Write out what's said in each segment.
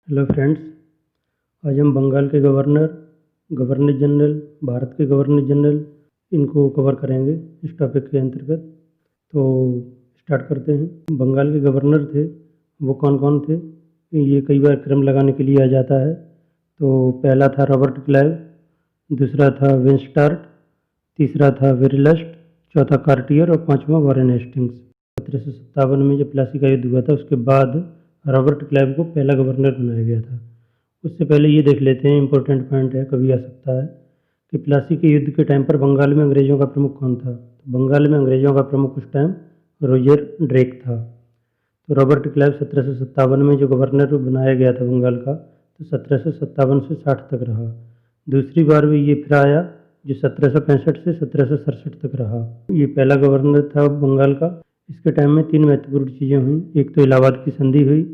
Hello friends. आज हम बंगाल के गवर्नर, गवर्नर जनरल, भारत के गवर्नर जनरल इनको कवर करेंगे इस टॉपिक के अंतर्गत। तो स्टार्ट करते हैं। बंगाल के गवर्नर थे वो कौन कौन थे, ये कई बार क्रम लगाने के लिए आ जाता है। तो पहला था रॉबर्ट क्लाइव, दूसरा था विंस्टार्ट, तीसरा था वेरिलस्ट, चौथा कार्टियर और पांचवा वॉरेन हेस्टिंग्स। 1757 में जब प्लासी का युद्ध हुआ था उसके बाद रॉबर्ट क्लाइव को पहला गवर्नर बनाया गया था। उससे पहले ये देख लेते हैं, इंपॉर्टेंट पॉइंट है, कभी आ सकता है कि प्लासी के युद्ध के टाइम पर बंगाल में अंग्रेज़ों का प्रमुख कौन था। तो बंगाल में अंग्रेज़ों का प्रमुख उस टाइम रॉजर ड्रेक था। तो रॉबर्ट क्लाइव 1757 में जो गवर्नर बनाया गया था बंगाल का, तो 1757 से 60 तक रहा। दूसरी बार भी ये फिर आया जो 1765 से 1767 तक रहा। ये पहला गवर्नर था बंगाल का। इसके टाइम में 3 महत्वपूर्ण चीज़ें हुई। एक तो इलाहाबाद की संधि हुई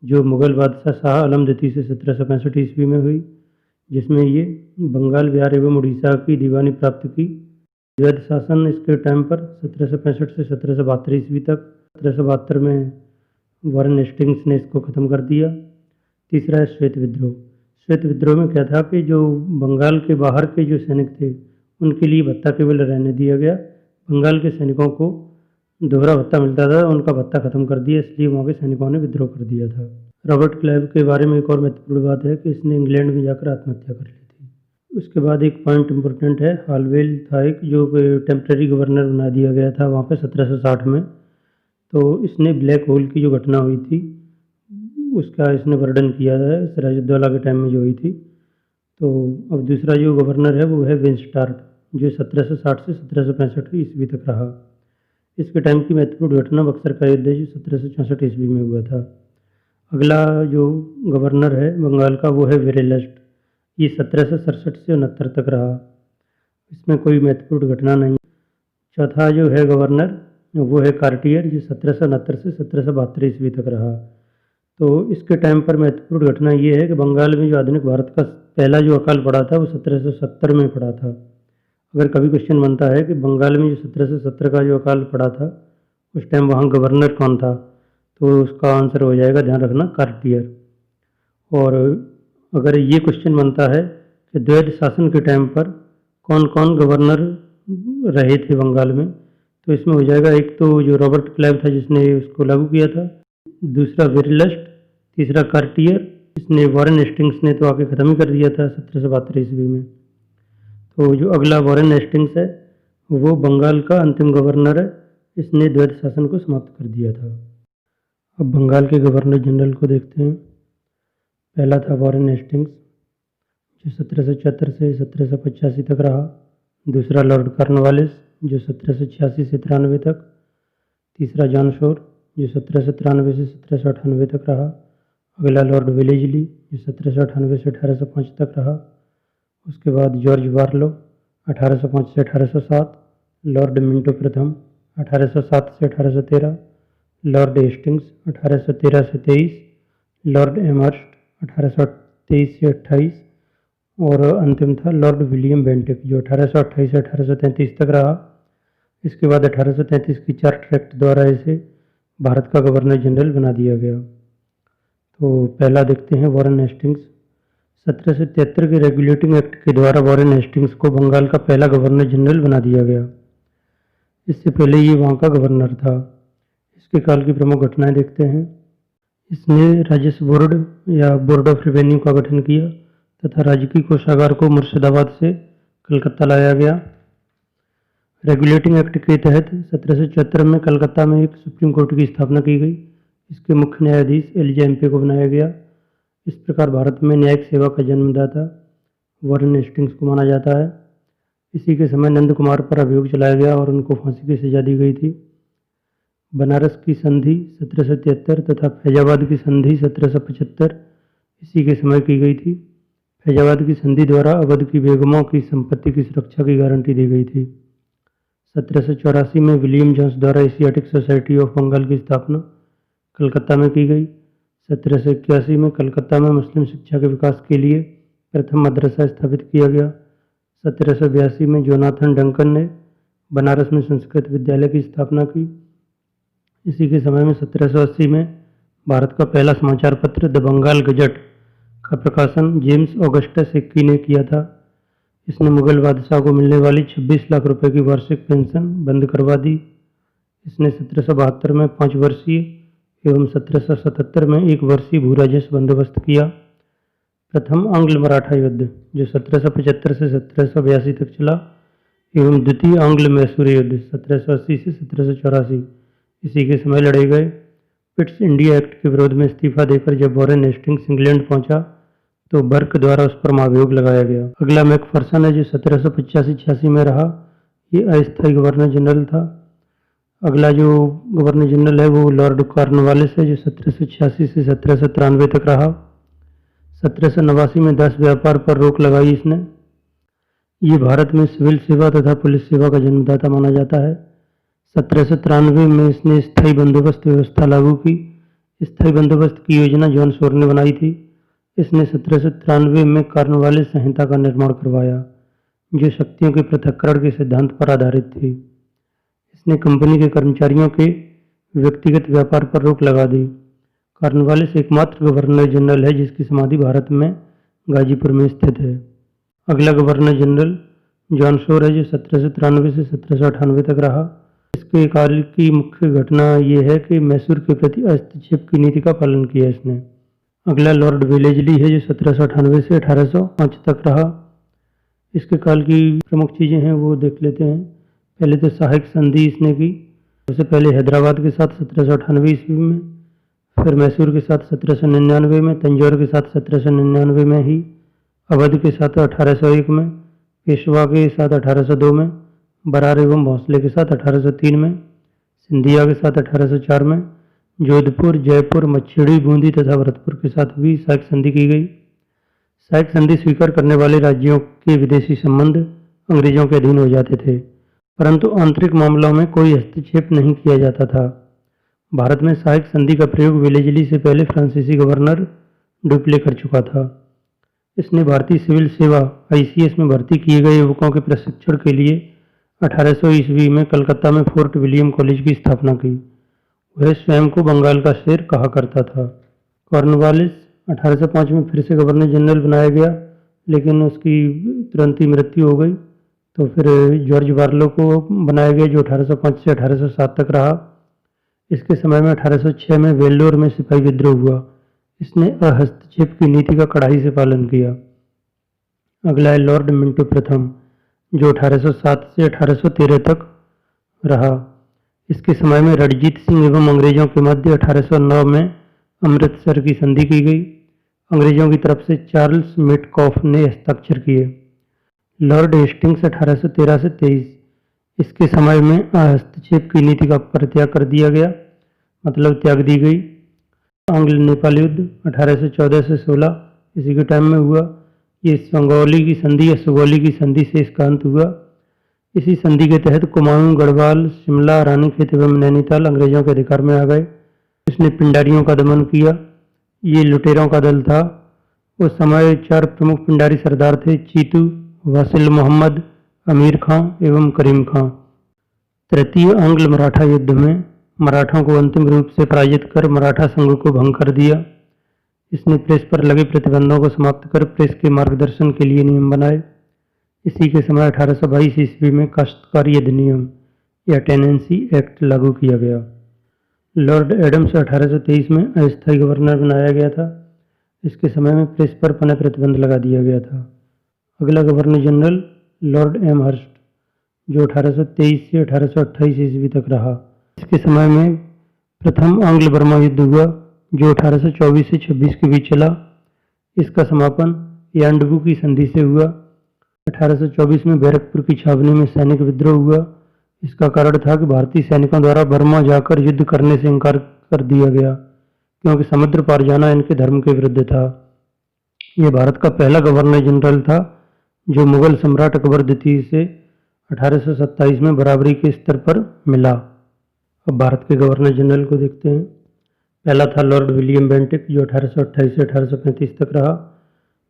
जो मुगल बादशाह शाह आलम द्वितीय से 1765 ईस्वी में हुई, जिसमें ये बंगाल, बिहार एवं उड़ीसा की दीवानी प्राप्त की। द्वैध शासन इसके टाइम पर 1765 से 1772 ईस्वी तक। 1772 में वॉरेन हेस्टिंग्स ने इसको ख़त्म कर दिया। तीसरा है श्वेत विद्रोह। श्वेत विद्रोह में क्या था कि जो बंगाल के बाहर के जो सैनिक थे उनके लिए भत्ता केवल रहने दिया गया। बंगाल के सैनिकों को दोहरा भत्ता मिलता था, उनका भत्ता खत्म कर दिया, इसलिए वहाँ के सैनिकों ने विद्रोह कर दिया था। रॉबर्ट क्लाइव के बारे में एक और महत्वपूर्ण बात है कि इसने इंग्लैंड में जाकर आत्महत्या कर ली थी। उसके बाद एक पॉइंट इम्पोर्टेंट है, हालवेल था एक जो टेम्प्रेरी गवर्नर बना दिया गया था वहाँ पे 1760 में। तो इसने ब्लैक होल की जो घटना हुई थी उसका इसने वर्णन किया है, सिराजुद्दौला के टाइम में जो हुई थी। तो अब दूसरा जो गवर्नर है वो है विंस्टार्ट, जो 1760 से 1765 ईस्वी तक रहा। इसके टाइम की महत्वपूर्ण घटना बक्सर का युद्ध है जो 1764 ईस्वी में हुआ था। अगला जो गवर्नर है बंगाल का वो है वेरिलस्ट। ये 1767 से 69 तक रहा। इसमें कोई महत्वपूर्ण घटना नहीं। चौथा जो है गवर्नर वो है कार्टियर, जो 1769 से 1772 ईस्वी तक रहा। तो इसके टाइम पर महत्वपूर्ण घटना ये है कि बंगाल में जो आधुनिक भारत का पहला जो अकाल पड़ा था वो 1770 में पड़ा था। अगर कभी क्वेश्चन बनता है कि बंगाल में जो 1770 का जो अकाल पड़ा था उस टाइम वहाँ गवर्नर कौन था, तो उसका आंसर हो जाएगा, ध्यान रखना, कार्टियर। और अगर ये क्वेश्चन बनता है कि द्वैध शासन के टाइम पर कौन कौन गवर्नर रहे थे बंगाल में, तो इसमें हो जाएगा एक तो जो रॉबर्ट क्लाइव था जिसने उसको लागू किया था, दूसरा वेरिलस्ट, तीसरा कार्टियर, इसने वॉरेन हेस्टिंग्स ने तो आके ख़त्म ही कर दिया था 1772 ईस्वी में। तो जो अगला वॉरेन हेस्टिंग्स है वो बंगाल का अंतिम गवर्नर है, इसने द्वैध शासन को समाप्त कर दिया था। अब बंगाल के गवर्नर जनरल को देखते हैं। पहला था वॉरेन हेस्टिंग्स जो 1774 से 1785 तक रहा। दूसरा लॉर्ड कॉर्नवालिस जो 1786 से 93 तक। तीसरा जॉन शोर जो 1793 से 1798 तक रहा। अगला लॉर्ड वेलेजली जो 1798 से 1805 तक रहा। उसके बाद जॉर्ज बार्लो 1805 से 1807, लॉर्ड मिंटो प्रथम 1807 से 1813, लॉर्ड हेस्टिंग्स 1813 से 23, लॉर्ड एमहर्स्ट 1823 से 28 और अंतिम था लॉर्ड विलियम बेंटिक जो 1828 से 1833 तक रहा। इसके बाद 1833 की चार्टर एक्ट द्वारा इसे भारत का गवर्नर जनरल बना दिया गया। तो पहला देखते हैं वॉरेन हेस्टिंग्स। 1773 के रेगुलेटिंग एक्ट के द्वारा वॉरेन हेस्टिंग्स को बंगाल का पहला गवर्नर जनरल बना दिया गया। इससे पहले ये वहाँ का गवर्नर था। इसके काल की प्रमुख घटनाएं देखते हैं। इसने राजस्व बोर्ड या बोर्ड ऑफ रेवेन्यू का गठन किया तथा राजकीय कोषागार को मुर्शिदाबाद से कलकत्ता लाया गया। रेगुलेटिंग एक्ट के तहत 1774 में कलकत्ता में एक सुप्रीम कोर्ट की स्थापना की गई। इसके मुख्य न्यायाधीश एलिजा एम्पे को बनाया गया। इस प्रकार भारत में न्यायिक सेवा का जन्मदाता वॉरेन हेस्टिंग्स को माना जाता है। इसी के समय नंद कुमार पर अभियोग चलाया गया और उनको फांसी की सजा दी गई थी। बनारस की संधि 1773 तथा फैजाबाद की संधि 1775 इसी के समय की गई थी। फैजाबाद की संधि द्वारा अवध की बेगमों की संपत्ति की सुरक्षा की गारंटी दी गई थी। 1784 में विलियम जोन्स द्वारा एशियाटिक सोसाइटी ऑफ बंगाल की स्थापना कलकत्ता में की गई। 1781 में कलकत्ता में मुस्लिम शिक्षा के विकास के लिए प्रथम मदरसा स्थापित किया गया। 1782 में जोनाथन डंकन ने बनारस में संस्कृत विद्यालय की स्थापना की। इसी के समय में 1780 में भारत का पहला समाचार पत्र द बंगाल गजट का प्रकाशन जेम्स ऑगस्टस एक्की ने किया था। इसने मुगल बादशाह को मिलने वाली 26 लाख रुपए की वार्षिक पेंशन बंद करवा दी। इसने 1772 में 5 वर्षीय एवं 1777 में 1 वर्षीय भू राजस्व बंदोबस्त किया। प्रथम आंग्ल मराठा युद्ध जो 1775 से 1782 तक चला एवं द्वितीय आंग्ल मैसूर युद्ध 1780 से 1784 इसी के समय लड़े गए। पिट्स इंडिया एक्ट के विरोध में इस्तीफा देकर जब वॉरेन हेस्टिंग्स इंग्लैंड पहुंचा तो बर्क द्वारा उस पर महाभियोग लगाया गया। अगला मैकफर्सन है जो 1785-86 में रहा। ये अस्थायी गवर्नर जनरल था। अगला जो गवर्नर जनरल है वो लॉर्ड कॉर्नवालिस है जो 1786 से 1793 तक रहा। 1789 में 10 व्यापार पर रोक लगाई इसने। ये भारत में सिविल सेवा तथा पुलिस सेवा का जन्मदाता माना जाता है। 1793 में इसने स्थायी बंदोबस्त व्यवस्था लागू की। स्थायी बंदोबस्त की योजना जॉन शोर ने बनाई थी। इसने 1793 में कॉर्नवालिस संहिता का निर्माण करवाया जो शक्तियों के पृथक्करण के सिद्धांत पर आधारित थी। इसने कंपनी के कर्मचारियों के व्यक्तिगत व्यापार पर रोक लगा दी। कॉर्नवालिस एकमात्र गवर्नर जनरल है जिसकी समाधि भारत में गाजीपुर में स्थित है। अगला गवर्नर जनरल जॉन शोर है जो 1793 से 1798 तक रहा। इसके काल की मुख्य घटना यह है कि मैसूर के प्रति हस्तक्षेप की नीति का पालन किया इसने। अगला लॉर्ड वेलेजली है जो 1798 से 1805 तक रहा। इसके काल की प्रमुख चीज़ें हैं वो देख लेते हैं। पहले तो सहायक संधि इसने की। सबसे पहले हैदराबाद के साथ 1798 ईस्वी में, फिर मैसूर के साथ 1799 में, तंजौर के साथ 1799 में ही, अवध के साथ 1801 में, पेशवा के साथ 1802 में, बरार एवं भोंसले के साथ 1803 में, सिंधिया के साथ 1804 में, जोधपुर, जयपुर, मच्छड़ी, बूंदी तथा भरतपुर के साथ भी सहायक संधि की गई। सहायक संधि स्वीकार करने वाले राज्यों के विदेशी संबंध अंग्रेजों के अधीन हो जाते थे, परंतु आंतरिक मामलों में कोई हस्तक्षेप नहीं किया जाता था। भारत में सहायक संधि का प्रयोग वेलेजली से पहले फ्रांसीसी गवर्नर डुप्ले कर चुका था। इसने भारतीय सिविल सेवा ICS में भर्ती किए गए युवकों के प्रशिक्षण के लिए 1800 ईस्वी में कलकत्ता में फोर्ट विलियम कॉलेज की स्थापना की। वह स्वयं को बंगाल का शेर कहा करता था। कॉर्नवालिस 1805 में फिर से गवर्नर जनरल बनाया गया, लेकिन उसकी तुरंत ही मृत्यु हो गई। तो फिर जॉर्ज बार्लो को बनाया गया जो 1805 से 1807 तक रहा। इसके समय में 1806 में वेल्लोर में सिपाही विद्रोह हुआ। इसने हस्तक्षेप की नीति का कड़ाई से पालन किया। अगला है लॉर्ड मिंटो प्रथम जो 1807 से 1813 तक रहा। इसके समय में रणजीत सिंह एवं अंग्रेजों के मध्य 1809 में अमृतसर की संधि की गई। अंग्रेजों की तरफ से चार्ल्स मेटकॉफ ने हस्ताक्षर किए। लॉर्ड हेस्टिंग्स 1813 से 23। इसके समय में हस्तक्षेप की नीति का परित्याग कर दिया गया, मतलब त्याग दी गई। आंग्ल नेपाल युद्ध 1814 से 16 इसी के टाइम में हुआ। ये संगौली की संधि या सुगौली की संधि से इसका अंत हुआ। इसी संधि के तहत कुमाऊं, गढ़वाल, शिमला, रानीखेत एवं नैनीताल अंग्रेजों के अधिकार में आ गए। इसने पिंडारियों का दमन किया। ये लुटेरों का दल था। उस समय 4 प्रमुख पिंडारी सरदार थे: चीतू, वासिल मोहम्मद, अमीर खां एवं करीम खां। तृतीय आंग्ल मराठा युद्ध में मराठों को अंतिम रूप से पराजित कर मराठा संघ को भंग कर दिया। इसने प्रेस पर लगे प्रतिबंधों को समाप्त कर प्रेस के मार्गदर्शन के लिए नियम बनाए। इसी के समय 1822 ईस्वी में काश्तकारी अधिनियम या टेनेंसी एक्ट लागू किया गया। लॉर्ड एडम्स 1823 में अस्थायी गवर्नर बनाया गया था। इसके समय में प्रेस पर पुनः प्रतिबंध लगा दिया गया था। अगला गवर्नर जनरल लॉर्ड एमहर्स्ट जो 1823 से 1828 ईस्वी तक रहा। इसके समय में प्रथम आंग्ल बर्मा युद्ध हुआ जो 1824 से 26 के बीच चला। इसका समापन यांडबू की संधि से हुआ। 1824 में बैरकपुर की छावनी में सैनिक विद्रोह हुआ। इसका कारण था कि भारतीय सैनिकों द्वारा बर्मा जाकर युद्ध करने से इनकार कर दिया गया क्योंकि समुद्र पार जाना इनके धर्म के विरुद्ध था। यह भारत का पहला गवर्नर जनरल था जो मुगल सम्राट अकबर द्वितीय से 1827 में बराबरी के स्तर पर मिला। अब भारत के गवर्नर जनरल को देखते हैं। पहला था लॉर्ड विलियम बेंटिक जो 1828 से 1835 तक रहा।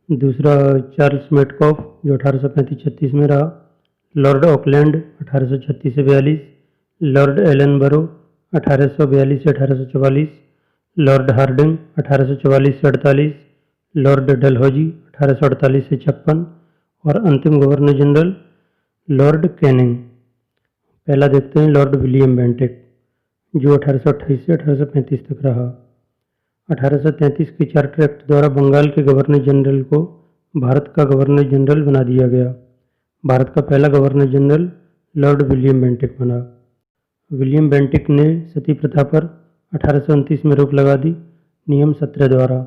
दूसरा चार्ल्स मेटकॉफ जो 1835-36 में रहा। लॉर्ड ऑकलैंड 1836 से 42। लॉर्ड एलनबरो 1842 से 1844। लॉर्ड हार्डिंग 1844 से 48। लॉर्ड डलहौजी 1848 से 56 और अंतिम गवर्नर जनरल लॉर्ड कैनिंग। पहला देखते हैं लॉर्ड विलियम बेंटिक, जो 1828 से 1835 तक रहा। 1833 के चार्टर एक्ट द्वारा बंगाल के गवर्नर जनरल को भारत का गवर्नर जनरल बना दिया गया। भारत का पहला governor general Lord William Bentinck बना। विलियम बेंटिक ने सती प्रथा पर 1829 में रोक लगा दी। नियम 17 द्वारा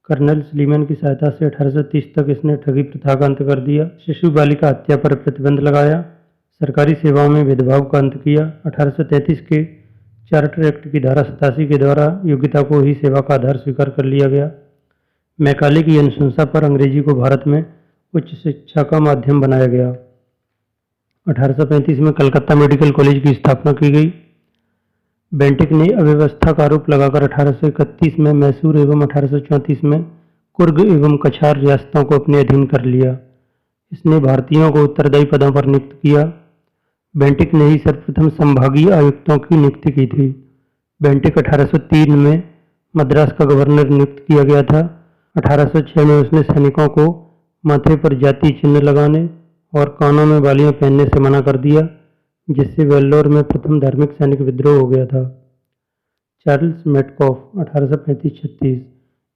कर्नल सलीमन की सहायता से 1830 तक इसने ठगी प्रथा का अंत कर दिया। शिशु बालिका हत्या पर प्रतिबंध लगाया। सरकारी सेवाओं में भेदभाव का अंत किया। 1833 के चार्टर एक्ट की धारा 87 के द्वारा योग्यता को ही सेवा का आधार स्वीकार कर लिया गया। मैकाले की अनुशंसा पर अंग्रेजी को भारत में उच्च शिक्षा का माध्यम बनाया गया। 1835 में कलकत्ता मेडिकल कॉलेज की स्थापना की गई। बेंटिक ने अव्यवस्था का आरोप लगाकर 1831 में मैसूर एवं 1834 में कुर्ग एवं कछार रियासतों को अपने अधीन कर लिया। इसने भारतीयों को उत्तरदायी पदों पर नियुक्त किया। बेंटिक ने ही सर्वप्रथम संभागीय आयुक्तों की नियुक्ति की थी। बेंटिक 1803 में मद्रास का गवर्नर नियुक्त किया गया था। 1806 में उसने सैनिकों को माथे पर जातीय चिन्ह लगाने और कानों में बालियां पहनने से मना कर दिया, जिससे वेल्लोर में प्रथम धार्मिक सैनिक विद्रोह हो गया था। चार्ल्स मेटकॉफ 1835-36,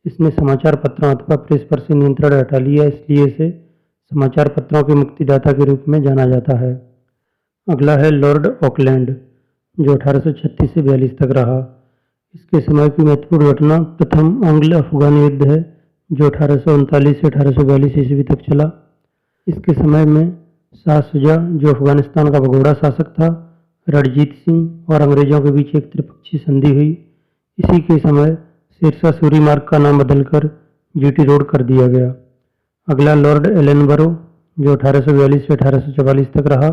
इसने समाचार पत्रों अथवा प्रेस पर से नियंत्रण हटा लिया, इसलिए इसे समाचार पत्रों के मुक्तिदाता के रूप में जाना जाता है। अगला है लॉर्ड ऑकलैंड, जो 1836 से 42 तक रहा। इसके समय की महत्वपूर्ण घटना प्रथम आंग्ल अफगान युद्ध है, जो 1839 से 1842 ईस्वी तक चला। इसके समय में शाह शुजा, जो अफगानिस्तान का भगोड़ा शासक था, रणजीत सिंह और अंग्रेजों के बीच एक त्रिपक्षीय संधि हुई। इसी के समय सिरसा सूरी मार्ग का नाम बदलकर जीटी रोड कर दिया गया। अगला लॉर्ड एलनबरो, जो 1842 से 1844 तक रहा।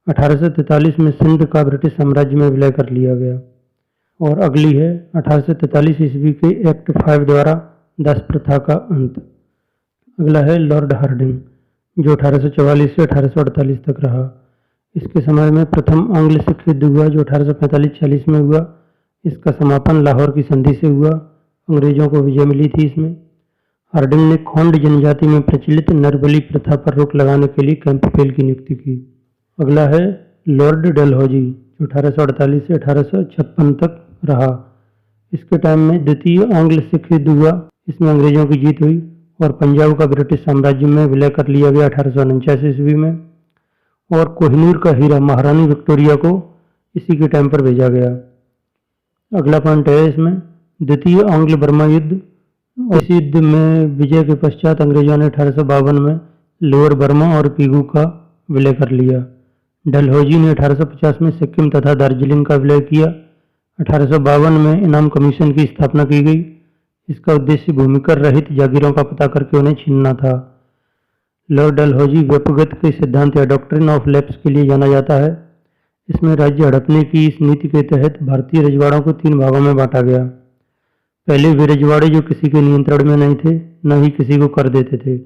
1843 में सिंध का ब्रिटिश साम्राज्य में विलय कर लिया गया। और अगली है 1843 ईस्वी के एक्ट 5 द्वारा दास प्रथा का अंत। अगला है लॉर्ड हार्डिंग, जो 1844 से 1848 तक रहा। इसके समय में प्रथम आंग्ल सिख युद्ध हुआ, जो 1845-46 में हुआ। इसका समापन लाहौर की संधि से हुआ। अंग्रेजों को विजय मिली थी इसमें। हार्डिंग ने खोंड जनजाति में प्रचलित नरबली प्रथा पर रोक लगाने के लिए कैंपबेल की नियुक्ति की। अगला है लॉर्ड डलहौजी, जो 1848 से 1856 तक रहा। इसके टाइम में द्वितीय आंग्ल सिख युद्ध हुआ। इसमें अंग्रेजों की जीत हुई और पंजाब का ब्रिटिश साम्राज्य में विलय कर लिया गया 1849 ईस्वी में। और कोहिनूर का हीरा महारानी विक्टोरिया को इसी के टाइम पर भेजा गया। अगला पॉइंट है इसमें द्वितीय आंग्ल बर्मा युद्ध। इस युद्ध में विजय के पश्चात अंग्रेजों ने 1852 में लोअर बर्मा और पीगू का विलय कर लिया। डलहौजी ने 1850 में सिक्किम तथा दार्जिलिंग का विलय किया। 1852 में इनाम कमीशन की स्थापना की गई। इसका उद्देश्य भूमिकर रहित जागीरों का पता करके उन्हें छीनना था। लॉर्ड डलहौजी व्यक्तिगत के सिद्धांत या डॉक्ट्रिन ऑफ लैप्स के लिए जाना जाता है। इसमें राज्य हड़पने की इस नीति के तहत भारतीय रजवाड़ों को 3 भागों में बांटा गया। पहले वे रजवाड़े जो किसी के नियंत्रण में नहीं थे, न ही किसी को कर देते थे,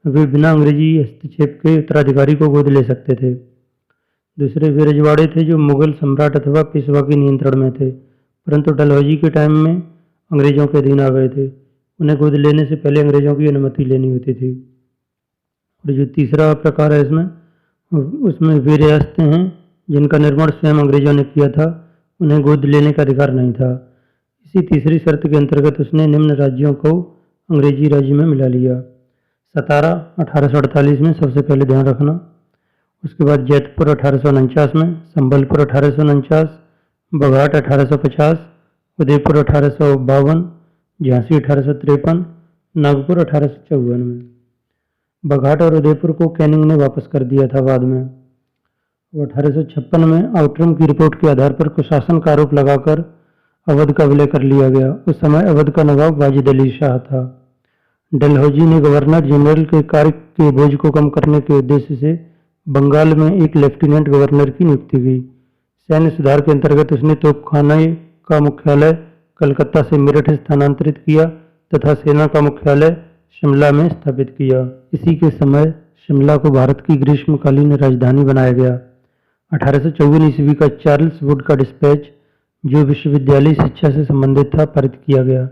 वे बिना अंग्रेजी हस्तक्षेप के उत्तराधिकारी को गोद ले सकते थे। दूसरे वे रजवाड़े थे जो मुगल सम्राट अथवा पेशवा के नियंत्रण में थे, परंतु डलहौजी के टाइम में अंग्रेजों के अधीन आ गए थे। उन्हें गोद लेने से पहले अंग्रेजों की अनुमति लेनी होती थी। और जो तीसरा प्रकार है इसमें, उसमें वे रियासतें हैं जिनका निर्माण स्वयं अंग्रेजों ने किया था, उन्हें गोद लेने का अधिकार नहीं था। इसी तीसरी शर्त के अंतर्गत उसने निम्न राज्यों को अंग्रेजी राज्य में मिला लिया। सतारा 1848 में सबसे पहले ध्यान रखना। उसके बाद जैतपुर 1849 में, संबलपुर 1849, बघाट 1850, उदयपुर 1852, झांसी 1853, नागपुर 1854 में। बघाट और उदयपुर को कैनिंग ने वापस कर दिया था बाद में। 1856 में आउटरम की रिपोर्ट के आधार पर कुशासन का आरोप लगाकर अवध का विलय कर लिया गया। उस समय अवध का नवाब वाजिद अली शाह था। डलहौजी ने गवर्नर जनरल के कार्य के बोझ को कम करने के उद्देश्य से बंगाल में एक लेफ्टिनेंट गवर्नर की नियुक्ति की। सैन्य सुधार के अंतर्गत उसने तोपखाने का मुख्यालय कलकत्ता से मेरठ स्थानांतरित किया तथा सेना का मुख्यालय शिमला में स्थापित किया। इसी के समय शिमला को भारत की ग्रीष्मकालीन राजधानी बनाया गया। 1854 ईस्वी का चार्ल्स वुड का डिस्पैच, जो विश्वविद्यालय शिक्षा से संबंधित था, पारित किया गया।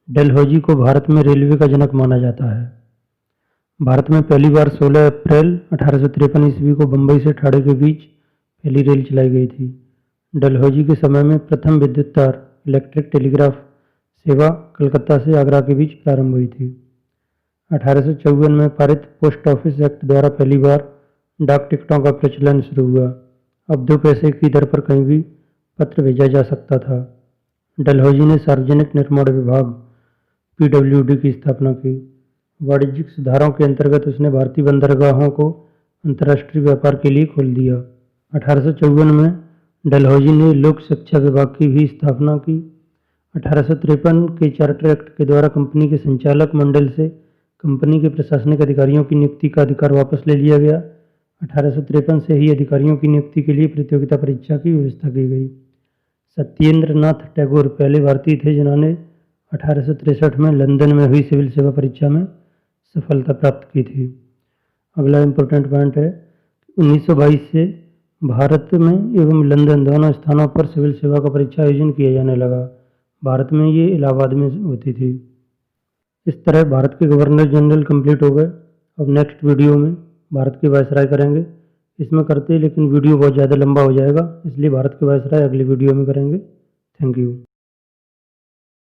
डलहौजी को भारत में रेलवे का जनक माना जाता है। भारत में पहली बार 16 अप्रैल 1853 ईस्वी को बम्बई से ठाणे के बीच पहली रेल चलाई गई थी। डलहौजी के समय में प्रथम विद्युत तार इलेक्ट्रिक टेलीग्राफ सेवा कलकत्ता से आगरा के बीच प्रारंभ हुई थी। 1854 में पारित पोस्ट ऑफिस एक्ट द्वारा पहली बार डाक टिकटों का प्रचलन शुरू हुआ। अब 2 पैसे की दर पर कहीं भी पत्र भेजा जा सकता था। डलहौजी ने सार्वजनिक निर्माण विभाग PWD की स्थापना की। वाणिज्यिक सुधारों के अंतर्गत उसने भारतीय बंदरगाहों को अंतर्राष्ट्रीय व्यापार के लिए खोल दिया। 1854 में डलहौजी ने लोक शिक्षा विभाग की भी स्थापना की। 1853 के चार्टर एक्ट के द्वारा कंपनी के संचालक मंडल से कंपनी के प्रशासनिक अधिकारियों की नियुक्ति का अधिकार वापस ले लिया गया। 1853 से ही अधिकारियों की नियुक्ति के लिए प्रतियोगिता परीक्षा की व्यवस्था की गई। सत्येंद्र नाथ टैगोर पहले भारतीय थे जिन्होंने 1863 में लंदन में हुई सिविल सेवा परीक्षा में सफलता प्राप्त की थी। अगला इम्पोर्टेंट पॉइंट है 1922 से भारत में एवं लंदन दोनों स्थानों पर सिविल सेवा का परीक्षा आयोजन किया जाने लगा। भारत में ये इलाहाबाद में होती थी। इस तरह भारत के गवर्नर जनरल कंप्लीट हो गए। अब नेक्स्ट वीडियो में भारत के वायसराय करेंगे। इसमें करते लेकिन वीडियो बहुत ज़्यादा लंबा हो जाएगा, इसलिए भारत के वायसराय अगली वीडियो में करेंगे। Thank you.